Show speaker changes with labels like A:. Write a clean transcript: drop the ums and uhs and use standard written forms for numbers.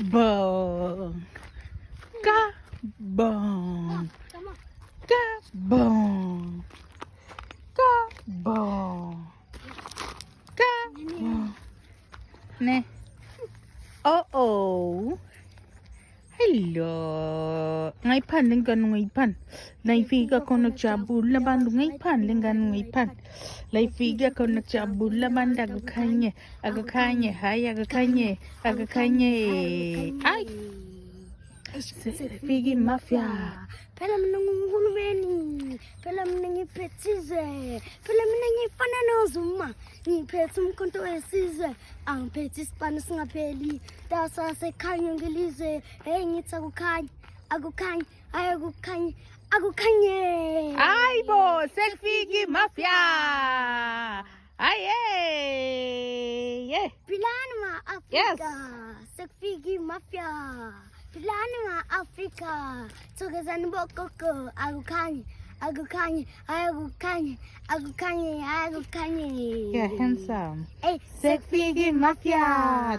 A: Kabong. Kabong. Kabong. Kabong. Kabong. Ne. Oh. Hello. Ngaipan lingkan ngaipan. Naifiga ko nagchabula bandu ngaipan lingkan ngaipan. Naifiga ko nagchabula banda agakanye, hai agakanye. Ay. Figi mafia.
B: Pela mnangulumeni, pela mnangipetize, pela mnangifanana zuma, ni petum konto esize, ang petis panas ngapeli, dasa se kanyongelize, ngitsa agukanye.
A: Ay bo, Figi mafia. Ay eh.
B: Pilanma Africa, Figi mafia. Pilanma Africa, Togazan Bokoko, agukanye.
A: Yeah, handsome.
B: Hey,
A: Figi mafia.